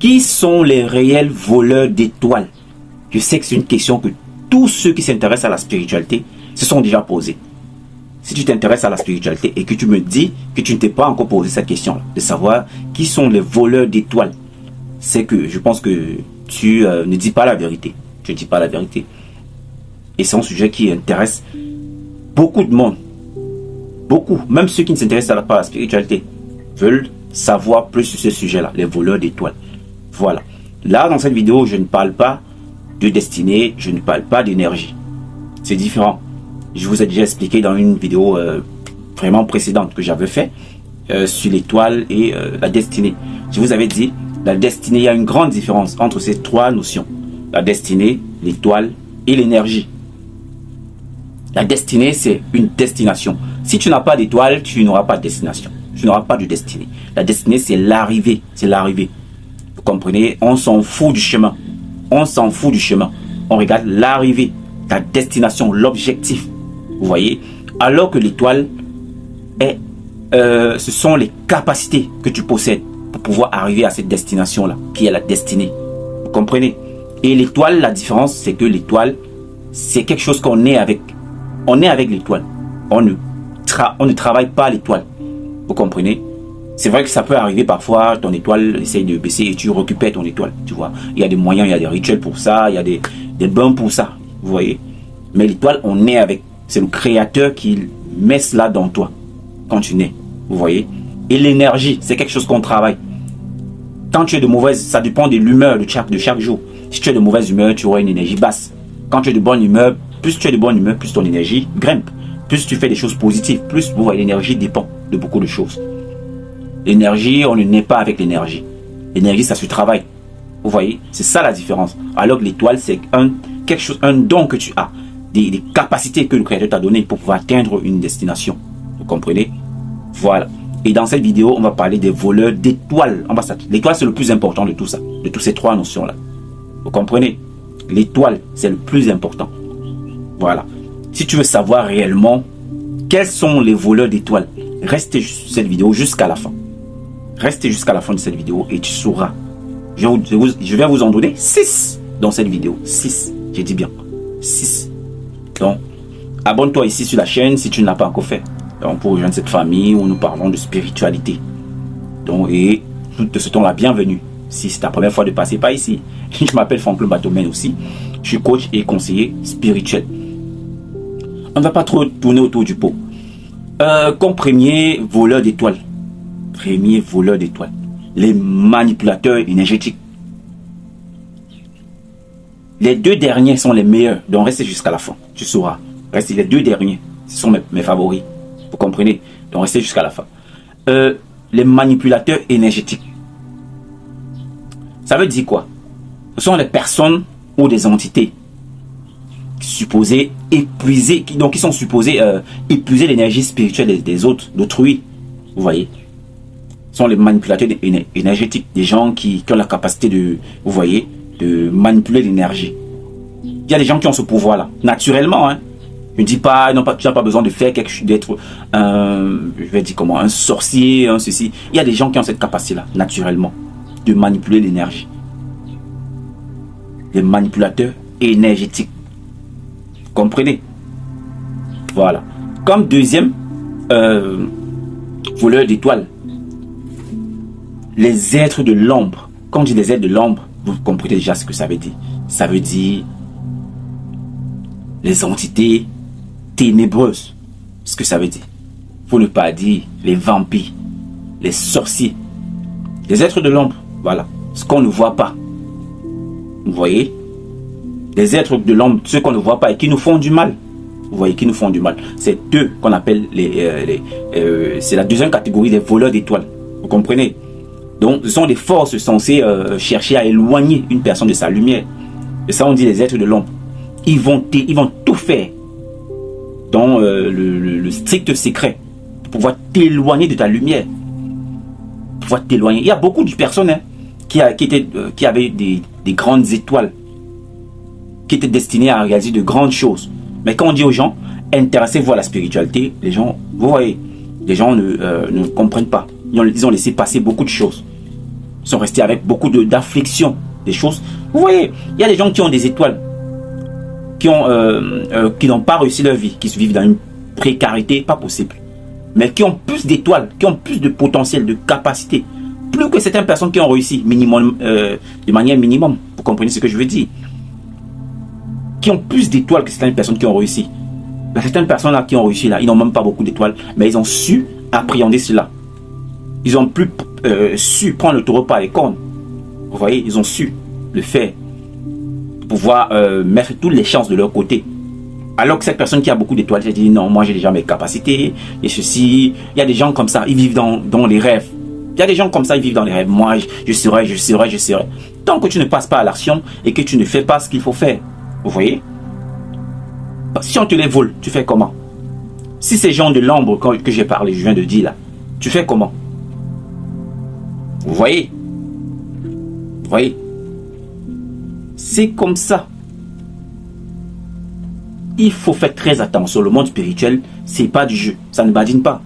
Qui sont les réels voleurs d'étoiles? Je sais que c'est une question que tous ceux qui s'intéressent à la spiritualité se sont déjà posés. Si tu t'intéresses à la spiritualité et que tu me dis que tu ne t'es pas encore posé cette question-là, de savoir qui sont les voleurs d'étoiles, c'est que je pense que tu ne dis pas la vérité. Tu ne dis pas la vérité. Et c'est un sujet qui intéresse beaucoup de monde. Beaucoup, même ceux qui ne s'intéressent pas à la spiritualité, veulent savoir plus sur ce sujet-là, les voleurs d'étoiles. Voilà. Là, dans cette vidéo, je ne parle pas de destinée, je ne parle pas d'énergie. C'est différent. Je vous ai déjà expliqué dans une vidéo vraiment précédente que j'avais fait sur l'étoile et la destinée. Je vous avais dit, la destinée, il y a une grande différence entre ces trois notions. La destinée, l'étoile et l'énergie. La destinée, c'est une destination. Si tu n'as pas d'étoile, tu n'auras pas de destination. Tu n'auras pas de destinée. La destinée, c'est l'arrivée. C'est l'arrivée. Vous comprenez? On s'en fout du chemin. On s'en fout du chemin. On regarde l'arrivée, la destination, l'objectif. Vous voyez? Alors que l'étoile, ce sont les capacités que tu possèdes pour pouvoir arriver à cette destination-là, qui est la destinée. Vous comprenez? Et l'étoile, la différence, c'est que l'étoile, c'est quelque chose qu'on est avec. On est avec l'étoile. On ne travaille pas l'étoile. Vous comprenez? C'est vrai que ça peut arriver parfois, ton étoile essaye de baisser et tu récupères ton étoile. Tu vois, il y a des moyens, il y a des rituels pour ça, il y a des bains pour ça. Vous voyez? Mais l'étoile, on est avec. C'est le créateur qui met cela dans toi quand tu nais. Vous voyez? Et l'énergie, c'est quelque chose qu'on travaille. Quand tu es de mauvaise, ça dépend de l'humeur de chaque jour. Si tu es de mauvaise humeur, tu auras une énergie basse. Quand tu es de bonne humeur, plus tu es de bonne humeur, plus ton énergie grimpe. Plus tu fais des choses positives, plus vous voyez, l'énergie dépend de beaucoup de choses. L'énergie, on ne naît pas avec l'énergie. L'énergie, ça se travaille. Vous voyez, c'est ça la différence. Alors que l'étoile, c'est un don que tu as, des capacités que le Créateur t'a donné pour pouvoir atteindre une destination. Vous comprenez? Voilà. Et dans cette vidéo, on va parler des voleurs d'étoiles. L'étoile, c'est le plus important de tout ça, de toutes ces trois notions-là. Vous comprenez? L'étoile, c'est le plus important. Voilà. Si tu veux savoir réellement quels sont les voleurs d'étoiles, restez sur cette vidéo jusqu'à la fin. Restez jusqu'à la fin de cette vidéo et tu sauras. Je vais vous en donner 6 dans cette vidéo. 6. J'ai dit bien. 6. Donc, abonne-toi ici sur la chaîne si tu ne l'as pas encore fait. Donc, pour rejoindre cette famille où nous parlons de spiritualité. Donc, et nous te souhaitons la bienvenue. Si c'est ta première fois de passer par ici. Je m'appelle Franklin Batomen aussi. Je suis coach et conseiller spirituel. On ne va pas trop tourner autour du pot. Comme premier voleur d'étoiles. Premier voleur d'étoiles. Les manipulateurs énergétiques. Les deux derniers sont les meilleurs. Donc restez jusqu'à la fin. Tu sauras. Restez les deux derniers. Ce sont mes favoris. Vous comprenez? Donc restez jusqu'à la fin. Les manipulateurs énergétiques. Ça veut dire quoi? Ce sont les personnes ou des entités supposées épuiser, qui sont supposées épuiser l'énergie spirituelle des autres, d'autrui. Vous voyez? Ce sont les manipulateurs énergétiques, des gens qui ont la capacité de, vous voyez, de manipuler l'énergie. Il y a des gens qui ont ce pouvoir-là, naturellement. Hein. Je ne dis pas, tu n'as pas besoin de faire quelque chose, d'être je vais dire comment, un sorcier, un ceci. Il y a des gens qui ont cette capacité-là, naturellement, de manipuler l'énergie. Les manipulateurs énergétiques. Vous comprenez? Voilà. Comme deuxième voleur d'étoiles, les êtres de l'ombre. Quand on dit les êtres de l'ombre, vous comprenez déjà ce que ça veut dire. Ça veut dire les entités ténébreuses. Ce que ça veut dire. Pour ne pas dire les vampires, les sorciers. Les êtres de l'ombre, voilà. Ce qu'on ne voit pas. Vous voyez? Les êtres de l'ombre, ceux qu'on ne voit pas et qui nous font du mal. Vous voyez, qui nous font du mal. C'est eux qu'on appelle c'est la deuxième catégorie des voleurs d'étoiles. Vous comprenez? Donc, ce sont des forces censées chercher à éloigner une personne de sa lumière. Et ça, on dit les êtres de l'ombre. Ils vont tout faire dans le strict secret pour pouvoir t'éloigner de ta lumière. Pour pouvoir t'éloigner. Il y a beaucoup de personnes qui avaient des grandes étoiles, qui étaient destinées à réaliser de grandes choses. Mais quand on dit aux gens, intéressez-vous à la spiritualité, les gens, vous voyez, les gens ne comprennent pas. Ils ont laissé passer beaucoup de choses. sont restés avec beaucoup d'affliction, des choses. Vous voyez, il y a des gens qui ont des étoiles, qui n'ont pas réussi leur vie, qui vivent dans une précarité pas possible, mais qui ont plus d'étoiles, qui ont plus de potentiel, de capacité, plus que certaines personnes qui ont réussi minimum, de manière minimum. Vous comprenez ce que je veux dire? Qui ont plus d'étoiles que certaines personnes qui ont réussi. Certaines personnes là qui ont réussi là, ils n'ont même pas beaucoup d'étoiles, mais ils ont su appréhender cela. Ils ont plus su prendre le taureau par les cornes. Vous voyez, ils ont su le faire. Pouvoir mettre toutes les chances de leur côté. Alors que cette personne qui a beaucoup d'étoiles, elle dit non, moi j'ai déjà mes capacités, et ceci. Il y a des gens comme ça, ils vivent dans les rêves. Il y a des gens comme ça, ils vivent dans les rêves. Moi, je serai. Tant que tu ne passes pas à l'action et que tu ne fais pas ce qu'il faut faire. Vous voyez? Si on te les vole, tu fais comment? Si ces gens de l'ombre que j'ai parlé, je viens de dire là, tu fais comment? Vous voyez? Vous voyez? C'est comme ça. Il faut faire très attention. Le monde spirituel, c'est pas du jeu. Ça ne badine pas.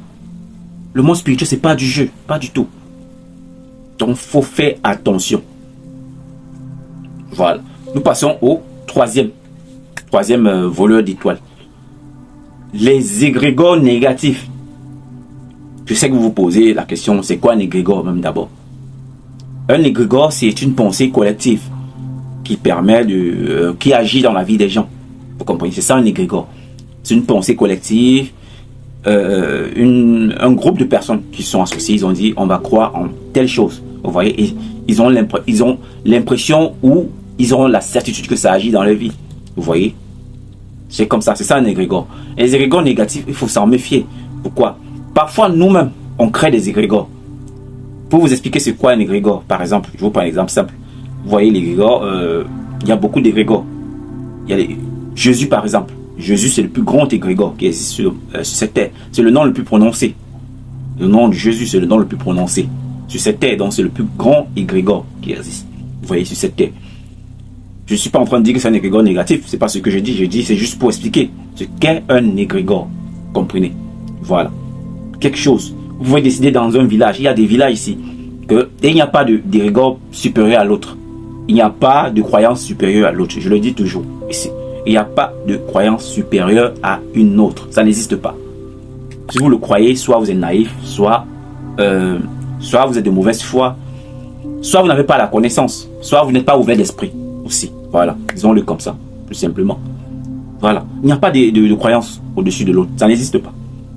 Le monde spirituel, c'est pas du jeu. Pas du tout. Donc, il faut faire attention. Voilà. Nous passons au troisième voleur d'étoiles. Les égrégores négatifs. Je sais que vous vous posez la question, c'est quoi un égrégore même d'abord? Un égrégore, c'est une pensée collective qui permet qui agit dans la vie des gens. Vous comprenez? C'est ça un égrégore. C'est une pensée collective. Un groupe de personnes qui sont associées, ils ont dit on va croire en telle chose. Vous voyez? Et ils ont l'impression ou ils auront la certitude que ça agit dans leur vie. Vous voyez? C'est comme ça, c'est ça un égrégore. Et les égrégores négatifs, il faut s'en méfier. Pourquoi? Parfois, nous-mêmes, on crée des égrégores. Pour vous expliquer c'est quoi un égrégore, par exemple, je vous prends un exemple simple. Vous voyez l'égrégore, il y a beaucoup d'égrégores. Il y a Jésus, par exemple. Jésus, c'est le plus grand égrégore qui existe sur cette terre. C'est le nom le plus prononcé. Le nom de Jésus, c'est le nom le plus prononcé sur cette terre. Donc, c'est le plus grand égrégore qui existe. Vous voyez, sur cette terre. Je ne suis pas en train de dire que c'est un égrégore négatif. C'est pas ce que je dis. Je dis, c'est juste pour expliquer ce qu'est un égrégore. Comprenez? Voilà. Quelque chose. Vous pouvez décider dans un village. Il y a des villages ici. Et il n'y a pas d'égrégore supérieur à l'autre. Il n'y a pas de croyance supérieure à l'autre. Je le dis toujours ici. Il n'y a pas de croyance supérieure à une autre. Ça n'existe pas. Si vous le croyez, soit vous êtes naïf, soit vous êtes de mauvaise foi, soit vous n'avez pas la connaissance, soit vous n'êtes pas ouvert d'esprit aussi. Voilà, disons-le comme ça, tout simplement. Voilà, il n'y a pas de croyance au-dessus de l'autre. Ça n'existe pas.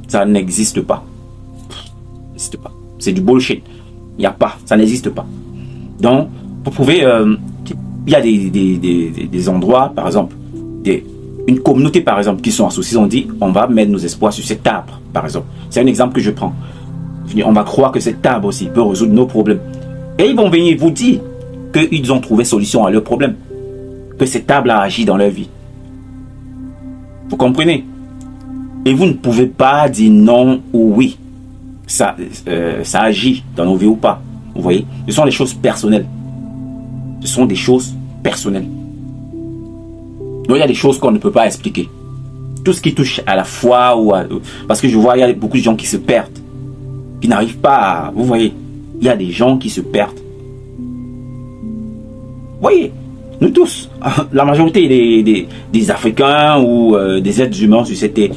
Ça n'existe pas. Ça n'existe pas. C'est du bullshit. Il n'y a pas, ça n'existe pas. Donc, vous pouvez... il y a des endroits, par exemple, une communauté, par exemple, qui sont associés, on dit, on va mettre nos espoirs sur cet arbre, par exemple. C'est un exemple que je prends. On va croire que cet arbre aussi peut résoudre nos problèmes. Et ils vont venir vous dire qu'ils ont trouvé solution à leurs problèmes. Que cet arbre a agi dans leur vie. Vous comprenez? Et vous ne pouvez pas dire non ou oui. Ça agit dans nos vies ou pas. Vous voyez? Ce sont des choses personnelles. Ce sont des choses personnelles. Donc il y a des choses qu'on ne peut pas expliquer. Tout ce qui touche à la foi ou parce que je vois il y a beaucoup de gens qui se perdent, qui n'arrivent pas à... Vous voyez, il y a des gens qui se perdent. Vous voyez, nous tous, la majorité des Africains ou des êtres humains sur cette terre,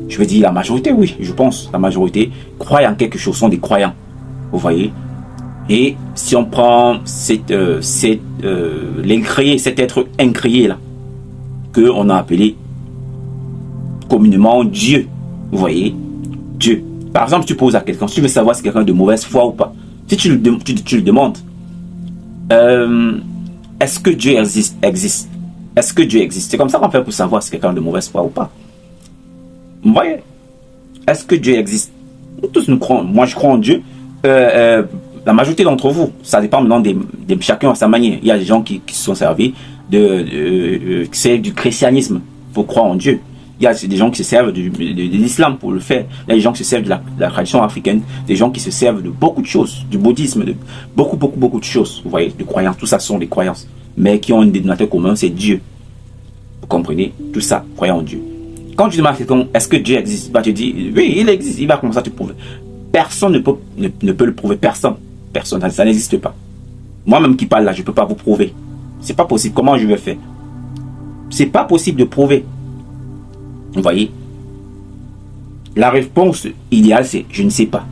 je veux dire la majorité, oui, je pense, la majorité croient en quelque chose, sont des croyants. Vous voyez. Et si on prend l'incréé, cet être incréé là, qu'on a appelé communément Dieu. Vous voyez, Dieu. Par exemple, tu poses à quelqu'un, si tu veux savoir si quelqu'un est de mauvaise foi ou pas, si tu le demandes, est-ce que Dieu existe? Est-ce que Dieu existe? C'est comme ça qu'on fait pour savoir si quelqu'un est de mauvaise foi ou pas. Vous voyez? Est-ce que Dieu existe? Nous tous nous croyons. Moi, je crois en Dieu. La majorité d'entre vous, ça dépend maintenant de chacun à sa manière. Il y a des gens qui se sont servis c'est du christianisme pour croire en Dieu. Il y a des gens qui se servent de l'islam pour le faire. Il y a des gens qui se servent de la tradition africaine. Des gens qui se servent de beaucoup de choses, du bouddhisme, de beaucoup de choses. Vous voyez, de croyances. Tout ça sont des croyances. Mais qui ont un dénominateur commun, c'est Dieu. Vous comprenez? Tout ça, croyant en Dieu. Quand tu demandes à quelqu'un, est-ce que Dieu existe? Bah, tu dis, oui, il existe. Il va commencer à te prouver. Personne ne peut le prouver. Personne. Ça n'existe pas. Moi-même qui parle là, je ne peux pas vous prouver. C'est pas possible. Comment je vais faire? C'est pas possible de prouver. Vous voyez? La réponse idéale, c'est je ne sais pas.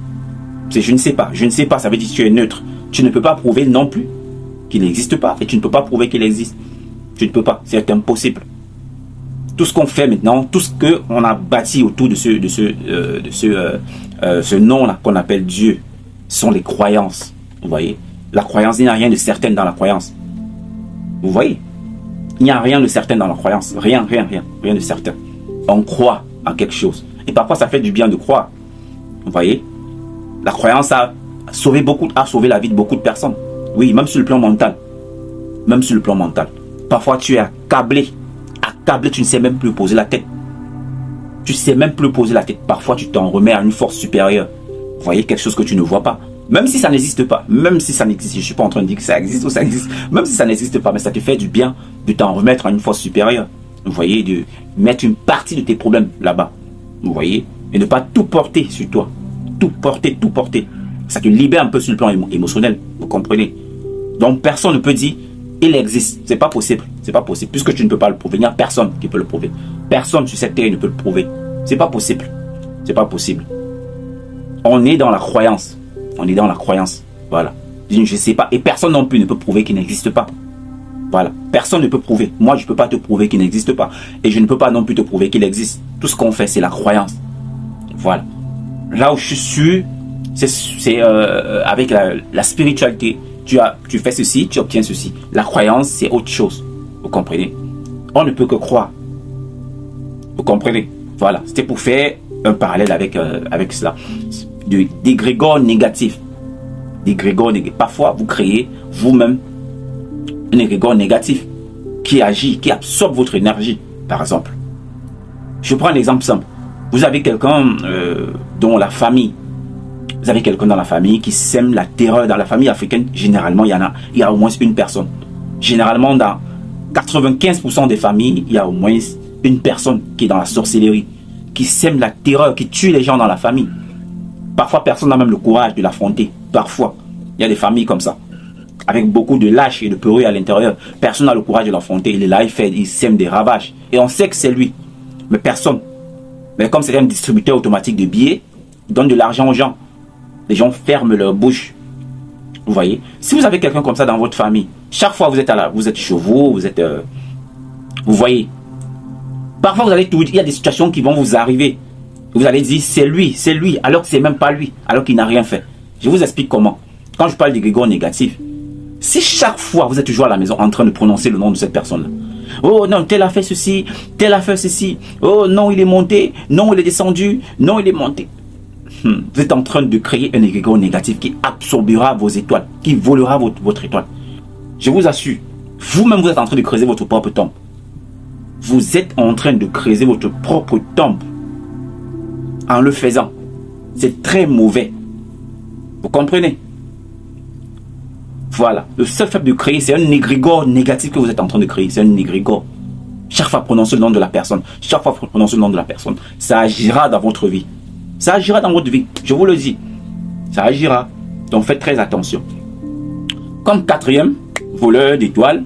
C'est je ne sais pas. Je ne sais pas, ça veut dire que tu es neutre. Tu ne peux pas prouver non plus qu'il n'existe pas. Et tu ne peux pas prouver qu'il existe. Tu ne peux pas. C'est impossible. Tout ce qu'on fait maintenant, tout ce qu'on a bâti autour de ce nom-là qu'on appelle Dieu, sont les croyances. Vous voyez? La croyance, il n'y a rien de certain dans la croyance. Vous voyez? Il n'y a rien de certain dans la croyance. Rien de certain. On croit en quelque chose. Et parfois, ça fait du bien de croire. Vous voyez? La croyance a sauvé la vie de beaucoup de personnes. Oui, même sur le plan mental. Même sur le plan mental. Parfois, tu es accablé, tu ne sais même plus poser la tête. Tu ne sais même plus poser la tête. Parfois, tu t'en remets à une force supérieure. Vous voyez, quelque chose que tu ne vois pas. Même si ça n'existe pas, même si ça n'existe, je ne suis pas en train de dire que ça existe ou ça existe, même si ça n'existe pas, mais ça te fait du bien de t'en remettre à une force supérieure. Vous voyez, de mettre une partie de tes problèmes là-bas. Vous voyez, et ne pas tout porter sur toi. Tout porter. Ça te libère un peu sur le plan émotionnel. Vous comprenez? Donc, personne ne peut dire il existe. C'est pas possible. C'est pas possible. Puisque tu ne peux pas le prouver. Il n'y a personne qui peut le prouver. Personne sur cette terre ne peut le prouver. C'est pas possible. C'est pas possible. On est dans la croyance. On est dans la croyance. Voilà. Je ne sais pas. Et personne non plus ne peut prouver qu'il n'existe pas. Voilà. Personne ne peut prouver. Moi, je ne peux pas te prouver qu'il n'existe pas. Et je ne peux pas non plus te prouver qu'il existe. Tout ce qu'on fait, c'est la croyance. Voilà. Là où je suis sûr, c'est avec la spiritualité. Tu fais ceci, tu obtiens ceci. La croyance, c'est autre chose. Vous comprenez? On ne peut que croire. Vous comprenez? Voilà. C'était pour faire un parallèle avec cela. Des grégores négatifs. Parfois, vous créez vous-même un égrégore négatif qui agit, qui absorbe votre énergie, par exemple. Je prends un exemple simple. Vous avez quelqu'un dont la famille, vous avez quelqu'un dans la famille qui sème la terreur. Dans la famille africaine, généralement, il y a au moins une personne. Généralement, dans 95% des familles, il y a au moins une personne qui est dans la sorcellerie, qui sème la terreur, qui tue les gens dans la famille. Parfois, personne n'a même le courage de l'affronter. Parfois, il y a des familles comme ça, avec beaucoup de lâches et de peureux à l'intérieur. Personne n'a le courage de l'affronter. Il est là, il sème des ravages. Et on sait que c'est lui. Mais personne. Mais comme c'est un distributeur automatique de billets, il donne de l'argent aux gens. Les gens ferment leur bouche. Vous voyez? Si vous avez quelqu'un comme ça dans votre famille, chaque fois vous êtes chevaux, vous voyez. Parfois vous allez il y a des situations qui vont vous arriver. Vous allez dire c'est lui, alors que c'est même pas lui, alors qu'il n'a rien fait. Je vous explique comment. Quand je parle d'égrégore négatif, si chaque fois vous êtes toujours à la maison en train de prononcer le nom de cette personne-là, oh non, tel a fait ceci, tel a fait ceci, oh non, il est monté, non, il est descendu, non, il est monté. Vous êtes en train de créer un égrégore négatif qui absorbera vos étoiles, qui volera votre étoile. Je vous assure, vous-même vous êtes en train de creuser votre propre tombe. Vous êtes en train de creuser votre propre tombe. En le faisant, c'est très mauvais. Vous comprenez? Voilà. Le seul fait de créer, c'est un égrégore négatif que vous êtes en train de créer. C'est un égrégore. Chaque fois prononcez le nom de la personne. Chaque fois prononcez le nom de la personne. Ça agira dans votre vie. Ça agira dans votre vie. Je vous le dis. Ça agira. Donc faites très attention. Comme quatrième voleur d'étoiles,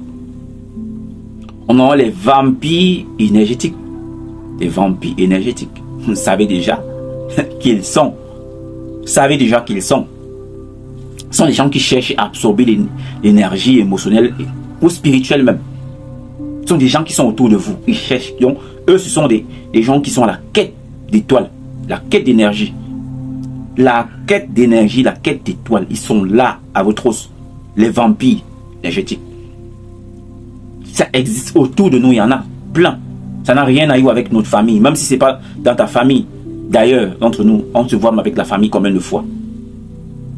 on a les vampires énergétiques. Les vampires énergétiques. Vous savez déjà qu'ils sont. Vous savez déjà qu'ils sont. Ce sont des gens qui cherchent à absorber l'énergie émotionnelle ou spirituelle même. Ce sont des gens qui sont autour de vous. Ils cherchent. Donc, eux, ce sont des gens qui sont à la quête d'étoiles, la quête d'énergie. La quête d'énergie, la quête d'étoiles. Ils sont là, à votre os. Les vampires énergétiques. Ça existe autour de nous, il y en a plein. Ça n'a rien à voir avec notre famille. Même si ce n'est pas dans ta famille. D'ailleurs, entre nous, on se voit avec la famille combien de fois?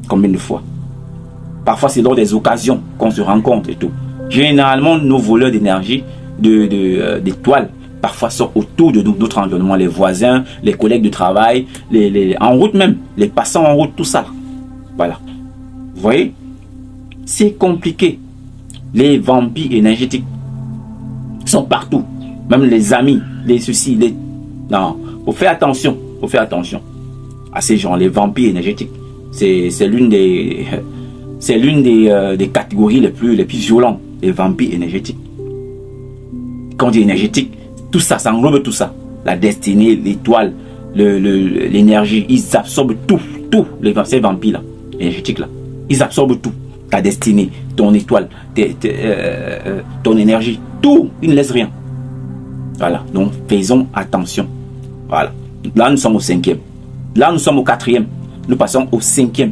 Combien de fois? Parfois, c'est lors des occasions qu'on se rencontre et tout. Généralement, nos voleurs d'énergie, d'étoiles, parfois sont autour de nous, notre environnement, les voisins, les collègues de travail, en route même, les passants en route, tout ça. Voilà. Vous voyez? C'est compliqué. Les vampires énergétiques sont partout. Même les amis, les ceci, les... Non, faut faire attention. Faut faire attention à ces gens, les vampires énergétiques. C'est l'une des c'est l'une des catégories les plus violentes, les vampires énergétiques. Quand on dit énergétique, tout ça, ça englobe tout ça. La destinée, l'étoile, l'énergie, ils absorbent tout, ces vampires là, énergétiques là. Ils absorbent tout. Ta destinée, ton étoile, ton énergie, tout, ils ne laissent rien. Voilà, donc faisons attention. Voilà, là nous sommes au 5e. Là nous sommes au 4e. Nous passons au 5e.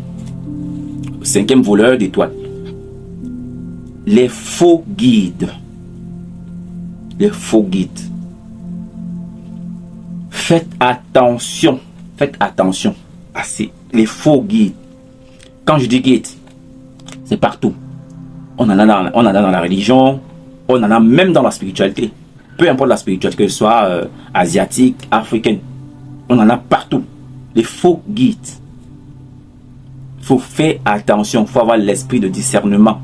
Au 5e voleur d'étoiles. Les faux guides. Les faux guides. Faites attention à les faux guides. Quand je dis guide, c'est partout. On en a dans la religion, on en a même dans la spiritualité. Peu importe la spiritualité, que ce soit asiatique, africaine, on en a partout. Les faux guides. Il faut faire attention, il faut avoir l'esprit de discernement.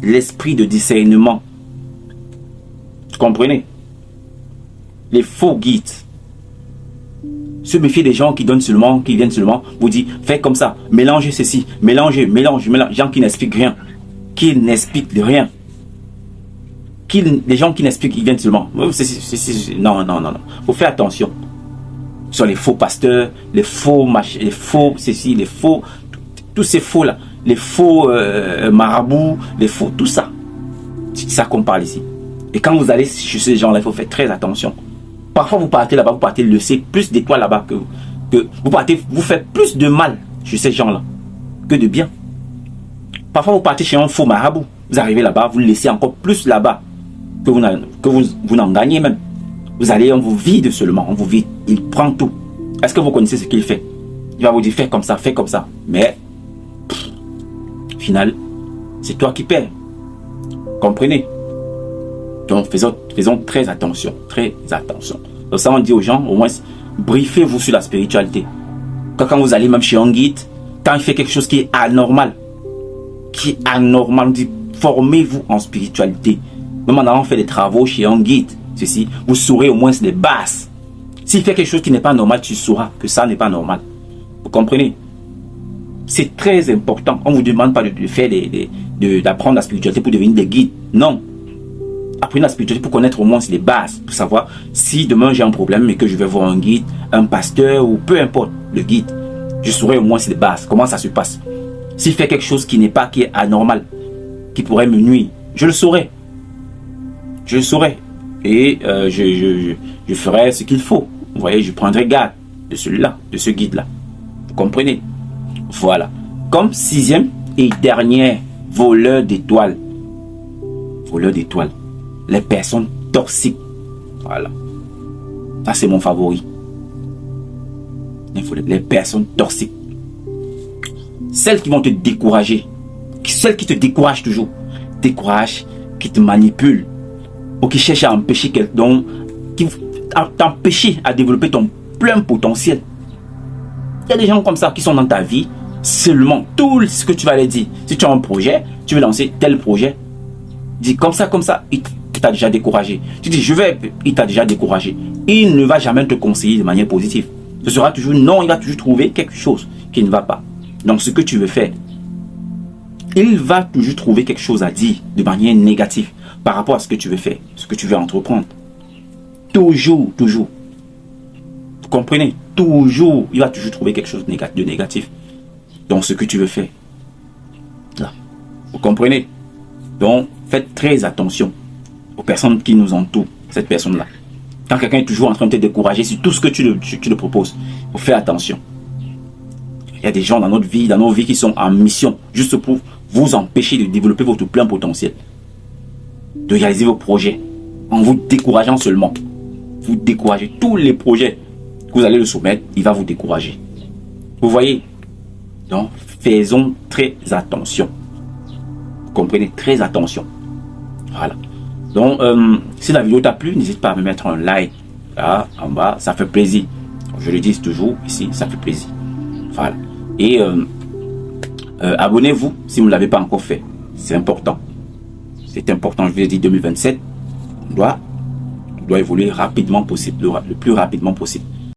L'esprit de discernement. Vous comprenez? Les faux guides. Se méfier des gens qui viennent seulement vous dire, fais comme ça, mélangez ceci, mélangez. Gens qui n'expliquent rien. Les gens qui n'expliquent, ils viennent seulement. Non. Faut faire attention. Sur les faux pasteurs, les faux ceci, les faux, tous ces faux là, les faux marabouts, les faux, tout ça. C'est ça qu'on parle ici. Et quand vous allez chez ces gens là, il faut faire très attention. Parfois vous partez là-bas, vous partez laisser plus d'étoiles là-bas que vous faites plus de mal chez ces gens là que de bien. Parfois vous partez chez un faux marabout, vous arrivez là-bas, vous le laissez encore plus là-bas que vous n'en gagnez même. Vous allez, on vous vide seulement, on vous vide, il prend tout. Est-ce que vous connaissez ce qu'il fait? Il va vous dire fais comme ça, mais au final, c'est toi qui perds. Comprenez? Donc faisons très attention. Donc ça on dit aux gens, au moins briefez-vous sur la spiritualité. Quand vous allez même chez un guide, quand il fait quelque chose qui est anormal, on dit formez-vous en spiritualité. Même en allant faire des travaux chez un guide, ceci, vous saurez au moins les bases. S'il fait quelque chose qui n'est pas normal, tu sauras que ça n'est pas normal. Vous comprenez? C'est très important. On ne vous demande pas d'apprendre la spiritualité pour devenir des guides. Non. Apprenez la spiritualité pour connaître au moins les bases, pour savoir si demain j'ai un problème et que je vais voir un guide, un pasteur ou peu importe le guide, je saurai au moins les bases, comment ça se passe. S'il fait quelque chose qui est anormal, qui pourrait me nuire, je le saurai. Et je ferai ce qu'il faut. Vous voyez, je prendrai garde de celui-là, de ce guide-là. Vous comprenez? Voilà. Comme 6e et dernier voleur d'étoiles. Les personnes toxiques. Voilà. Ça, c'est mon favori. Les personnes toxiques. Celles qui vont te décourager. Celles qui te découragent toujours. Qui te manipulent. Ou qui cherchent à empêcher quelqu'un. Qui t'empêcher à développer ton plein potentiel. Il y a des gens comme ça qui sont dans ta vie. Seulement, tout ce que tu vas leur dire. Si tu as un projet, tu veux lancer tel projet. Dis comme ça. Il t'a déjà découragé. Tu dis il t'a déjà découragé. Il ne va jamais te conseiller de manière positive. Ce sera toujours non, il va toujours trouver quelque chose qui ne va pas. Donc ce que tu veux faire, il va toujours trouver quelque chose à dire de manière négative par rapport à ce que tu veux faire, ce que tu veux entreprendre. Toujours. Vous comprenez? Toujours, il va toujours trouver quelque chose de négatif dans ce que tu veux faire. Là. Vous comprenez? Donc, faites très attention aux personnes qui nous entourent, cette personne-là. Quand quelqu'un est toujours en train de te décourager sur tout ce que tu le proposes, il faut faire attention. Il y a des gens dans nos vies qui sont en mission, juste pour vous empêcher de développer votre plein potentiel, de réaliser vos projets, en vous décourageant seulement. Vous découragez tous les projets que vous allez le soumettre, il va vous décourager. Vous voyez? Donc, faisons très attention. Vous comprenez? Très attention. Voilà. Donc, si la vidéo t'a plu, n'hésite pas à me mettre un like là, en bas. Ça fait plaisir. Je le dis toujours ici, ça fait plaisir. Voilà. Et abonnez-vous si vous ne l'avez pas encore fait. C'est important. C'est important. Je vous ai dit 2027. On doit évoluer rapidement possible, le plus rapidement possible.